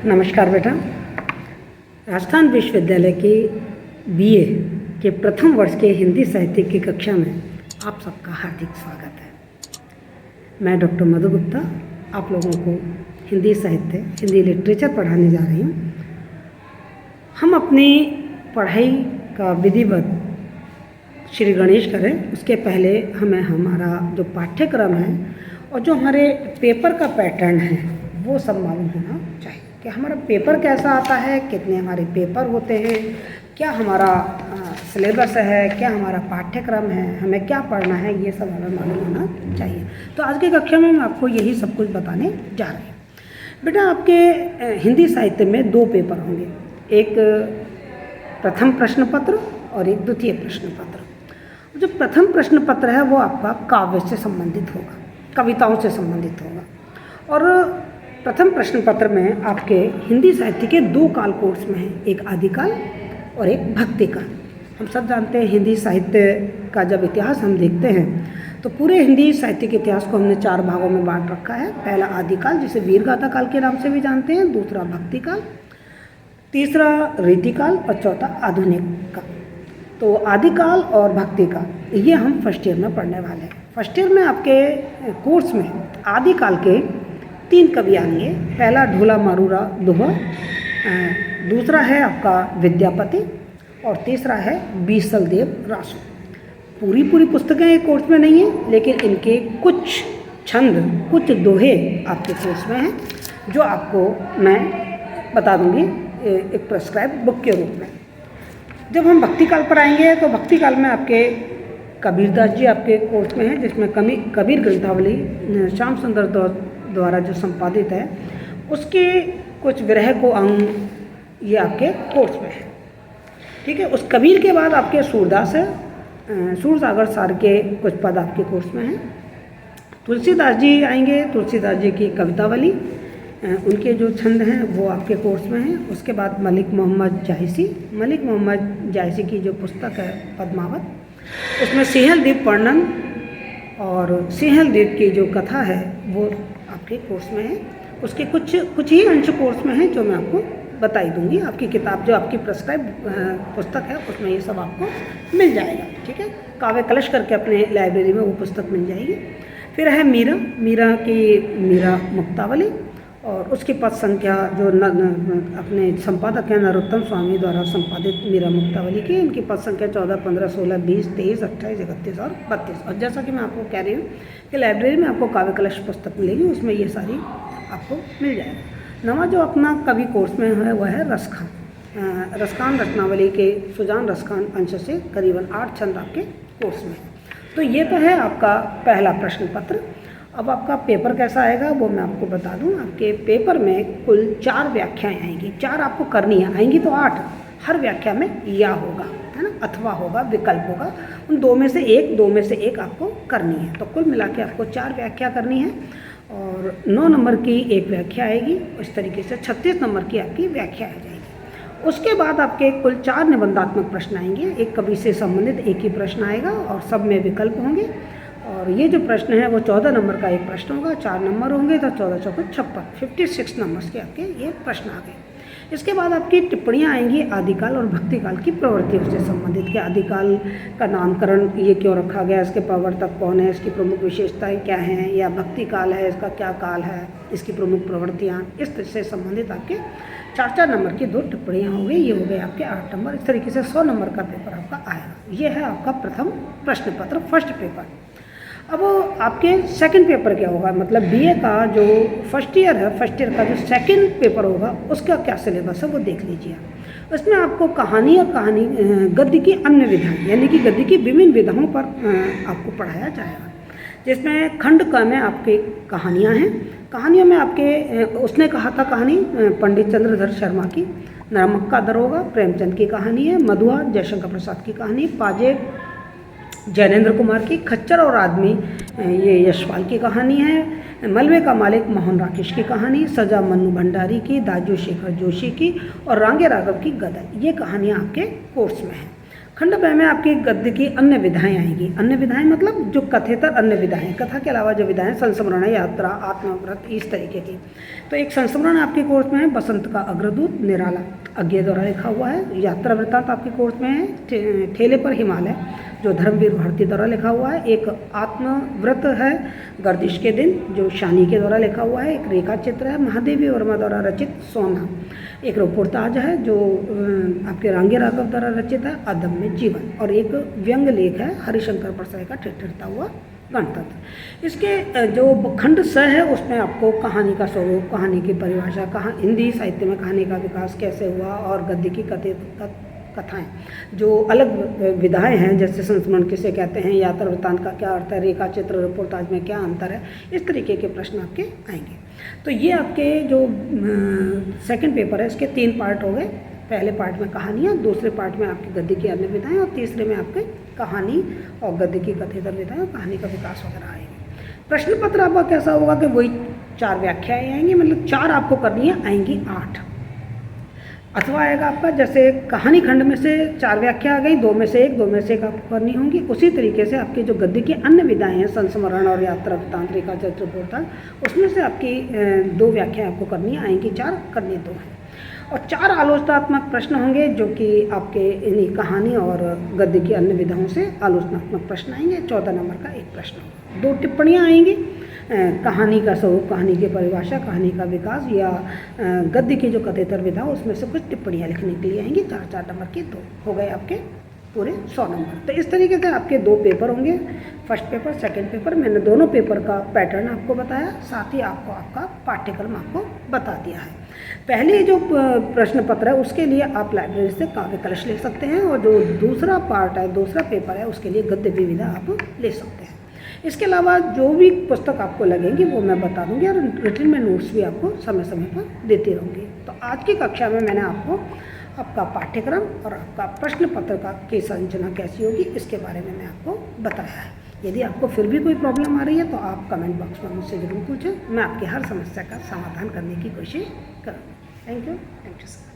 नमस्कार बेटा। राजस्थान विश्वविद्यालय के बीए के प्रथम वर्ष के हिंदी साहित्य की कक्षा में आप सबका हार्दिक स्वागत है। मैं डॉक्टर मधु गुप्ता आप लोगों को हिंदी साहित्य, हिंदी लिटरेचर पढ़ाने जा रही हूँ। हम अपनी पढ़ाई का विधिवत श्री गणेश करें उसके पहले हमें हमारा जो पाठ्यक्रम है और जो हमारे पेपर का पैटर्न है वो सब मालूम होना चाहिए कि हमारा पेपर कैसा आता है, कितने हमारे पेपर होते हैं, क्या हमारा सिलेबस है, क्या हमारा पाठ्यक्रम है, हमें क्या पढ़ना है, ये सब हमें मालूम होना चाहिए। तो आज की कक्षा में मैं आपको यही सब कुछ बताने जा रही हूँ। बेटा आपके हिंदी साहित्य में दो पेपर होंगे, एक प्रथम प्रश्न पत्र और एक द्वितीय प्रश्न पत्र। जो प्रथम प्रश्न पत्र है वो आपका काव्य से संबंधित होगा, कविताओं से संबंधित होगा। और प्रथम प्रश्न पत्र में आपके हिंदी साहित्य के दो काल कोर्स में हैं, एक आदिकाल और एक भक्तिकाल। हम सब जानते हैं हिंदी साहित्य का जब इतिहास हम देखते हैं तो पूरे हिंदी साहित्य के इतिहास को हमने चार भागों में बांट रखा है। पहला आदिकाल जिसे वीरगाथा काल के नाम से भी जानते हैं, दूसरा भक्तिकाल, तीसरा रीतिकाल और चौथा आधुनिक काल। तो आदिकाल और भक्तिकाल ये हम फर्स्ट ईयर में पढ़ने वाले हैं। फर्स्ट ईयर में आपके कोर्स में आदिकाल के तीन कवि आएंगे। पहला ढोला मारूरा दोहा, दूसरा है आपका विद्यापति और तीसरा है बीसल देव रासू। पूरी पुस्तकें एक कोर्स में नहीं है, लेकिन इनके कुछ छंद, कुछ दोहे आपके कोर्स में हैं जो आपको मैं बता दूंगी एक प्रेस्क्राइब बुक के रूप में। जब हम भक्तिकाल पर आएंगे तो भक्तिकाल में आपके कबीरदास जी आपके कोर्स में हैं, जिसमें कबीर ग्रंथावली श्याम सुंदर द्वारा जो संपादित है उसके कुछ विरह को अंग ये आपके कोर्स में है। ठीक है, उस कबीर के बाद आपके सूरदास है, सूरसागर सार के कुछ पद आपके कोर्स में हैं। तुलसीदास जी आएंगे, तुलसीदास जी की कवितावली, उनके जो छंद हैं वो आपके कोर्स में हैं। उसके बाद मलिक मोहम्मद जायसी की जो पुस्तक है पद्मावत, उसमें सिंहल द्वीप वर्णन और सिंहल द्वीप की जो कथा है वो आपके कोर्स में है। उसके कुछ ही अंश कोर्स में है जो मैं आपको बताई दूंगी। आपकी किताब जो आपकी प्रेस्क्राइब पुस्तक है उसमें ये सब आपको मिल जाएगा। ठीक है, काव्य कलश करके अपने लाइब्रेरी में वो पुस्तक मिल जाएगी। फिर है मीरा मुक्तावली और उसकी पद संख्या जो अपने संपादक हैं नरोत्तम स्वामी द्वारा संपादित मीरा मुक्तावली की, इनकी पद संख्या 14, 15, 16, 20, 23, 28, 31 और 32। और जैसा कि मैं आपको कह रही हूँ कि लाइब्रेरी में आपको काव्य कलश पुस्तक मिलेगी, उसमें ये सारी आपको मिल जाएगी। नवा जो अपना कवि कोर्स में है वह है रसखान। रसखान रत्नावली के सुजान रसखान अंश से करीबन 8 छंद आपके कोर्स में है। तो ये तो है आपका पहला प्रश्न पत्र। अब आपका पेपर कैसा आएगा वो मैं आपको बता दूं। आपके पेपर में कुल 4 व्याख्याएं आएंगी, 4 आपको करनी है, आएंगी तो 8। हर व्याख्या में या होगा, है ना, अथवा होगा, विकल्प होगा। उन दो में से एक आपको करनी है। तो कुल मिला के आपको 4 व्याख्या करनी है और 9 नंबर की एक व्याख्या आएगी। इस तरीके से 36 नंबर की आपकी व्याख्या आ जाएगी। उसके बाद आपके कुल 4 निबंधात्मक प्रश्न आएंगे। एक कवि से संबंधित एक ही प्रश्न आएगा और सब में विकल्प होंगे। और ये जो प्रश्न है वो 14 नंबर का एक प्रश्न होगा, 4 नंबर होंगे तो 14 चौके 56 नंबर्स के आपके ये प्रश्न आ गए। इसके बाद आपकी टिप्पणियाँ आएंगी आदिकाल और भक्तिकाल की प्रवृत्तियों से संबंधित कि आदिकाल का नामकरण ये क्यों रखा गया, इसके प्रवर्तक कौन है, इसकी प्रमुख विशेषताएं क्या हैं, या भक्तिकाल है इसका क्या काल है, इसकी प्रमुख प्रवृत्तियाँ, इस तरह से संबंधित आपके 4 नंबर की 2 टिप्पणियाँ हो गई। ये हो गए आपके 8 नंबर। इस तरीके से 100 नंबर का पेपर आपका आएगा। ये है आपका प्रथम प्रश्न पत्र, फर्स्ट पेपर। अब आपके सेकंड पेपर क्या होगा, मतलब बीए का जो फर्स्ट ईयर है, फर्स्ट ईयर का जो सेकंड पेपर होगा उसका क्या सिलेबस है वो देख लीजिए। उसमें आपको कहानी और गद्य की अन्य विधाएं, यानी कि गद्य की विभिन्न विधाओं पर आपको पढ़ाया जाएगा। जिसमें खंड क में आपके कहानियाँ हैं। कहानियों में आपके उसने कहा था कहानी पंडित चंद्रधर शर्मा की, नमक का दरोगा प्रेमचंद की कहानी है, मधुआ जयशंकर प्रसाद की कहानी, पाजेब जैनेन्द्र कुमार की, खच्चर और आदमी ये यशपाल की कहानी है, मलबे का मालिक मोहन राकेश की कहानी, सजा मन्नू भंडारी की, दाजू शेखर जोशी की और रांगे राघव की गदर। ये कहानियाँ आपके कोर्स में हैं। खंड ब में आपकी गद्य की अन्य विधाएं आएंगी। अन्य विधाएं मतलब जो कथेतर अन्य विधाएं, कथा के अलावा जो विधाएं, संस्मरण, यात्रा, आत्मव्रत, इस तरीके की। तो एक संस्मरण आपके कोर्स में है बसंत का अग्रदूत निराला, अज्ञे द्वारा लिखा हुआ है। यात्रा वृत्तांत आपके कोर्स में है ठेले पर हिमालय, जो धर्मवीर भारती द्वारा लिखा हुआ है। एक आत्मव्रत है गर्दिश के दिन, जो शानी के द्वारा लिखा हुआ है। एक रेखा चित्र है महादेवी वर्मा द्वारा रचित सोना। एक रिपोर्टाज है जो आपके रांगे राघव द्वारा रचित है अदम्य जीवन। और एक व्यंग लेख है हरिशंकर परसाई का ठिठुरता हुआ गणतंत्र। इसके जो खंड स है उसमें आपको कहानी का स्वरूप, कहानी की परिभाषा, हिंदी साहित्य में कहानी का विकास कैसे हुआ, और गद्य की कथाएं, जो अलग विधाएं हैं, जैसे संस्मरण किसे कहते हैं, यात्रा वृत्तांत का क्या अर्थ है, रेखा चित्र रिपोर्टाज में क्या अंतर है, इस तरीके के प्रश्न आपके आएंगे। तो ये आपके जो सेकंड पेपर है इसके 3 पार्ट हो गए। पहले पार्ट में कहानियाँ, दूसरे पार्ट में आपकी गद्य की अन्य विधाएं, और तीसरे में आपके कहानी और गद्य की कथेतर विधाएं और कहानी का विकास वगैरह आएंगे। प्रश्न पत्र आपका कैसा होगा कि वही 4 व्याख्याएँ आएंगी, मतलब 4 आपको करनी है, आएंगी 8। अथवा आएगा आपका जैसे कहानी खंड में से 4 व्याख्या आ गई, 2 में से 1, 2 में से 1 आपको करनी होंगी। उसी तरीके से आपके जो गद्य की अन्य विधाएं हैं, संस्मरण और यात्रा वृत्तांत, रेखा चित्र, रिपोर्टाज, उसमें से आपकी 2 व्याख्याएं आपको करनी आएंगी, 4 करनी 2 हैं। और 4 आलोचनात्मक प्रश्न होंगे जो कि आपके इन्हीं कहानी और गद्य की अन्य विधाओं से आलोचनात्मक प्रश्न आएंगे। 14 नंबर का एक प्रश्न होगा। 2 टिप्पणियाँ आएंगी, कहानी का स्वरूप, कहानी की परिभाषा, कहानी का विकास, या गद्य की जो कथेतर विधा उसमें से कुछ टिप्पणियाँ लिखने के लिए आएंगी। 4-4 नंबर की 2 हो गए आपके पूरे 100 नंबर। तो इस तरीके से आपके 2 पेपर होंगे, फर्स्ट पेपर, सेकंड पेपर। मैंने दोनों पेपर का पैटर्न आपको बताया, साथ ही आपको आपका पाठ्यक्रम आपको बता दिया है। पहले जो प्रश्न पत्र है उसके लिए आप लाइब्रेरी से काव्य कलश ले सकते हैं, और जो दूसरा पार्ट है, दूसरा पेपर है, उसके लिए गद्य विविधा आप ले सकते हैं। इसके अलावा जो भी पुस्तक आपको लगेंगी वो मैं बता दूंगी, और रिटन में नोट्स भी आपको समय समय पर देती रहूँगी। तो आज की कक्षा में मैंने आपको आपका पाठ्यक्रम और आपका प्रश्न पत्र की संरचना कैसी होगी इसके बारे में मैं आपको बताया है। यदि आपको फिर भी कोई प्रॉब्लम आ रही है तो आप कमेंट बॉक्स में मुझसे ज़रूर पूछें, मैं आपकी हर समस्या का समाधान करने की कोशिश करूँगी। Thank you sir.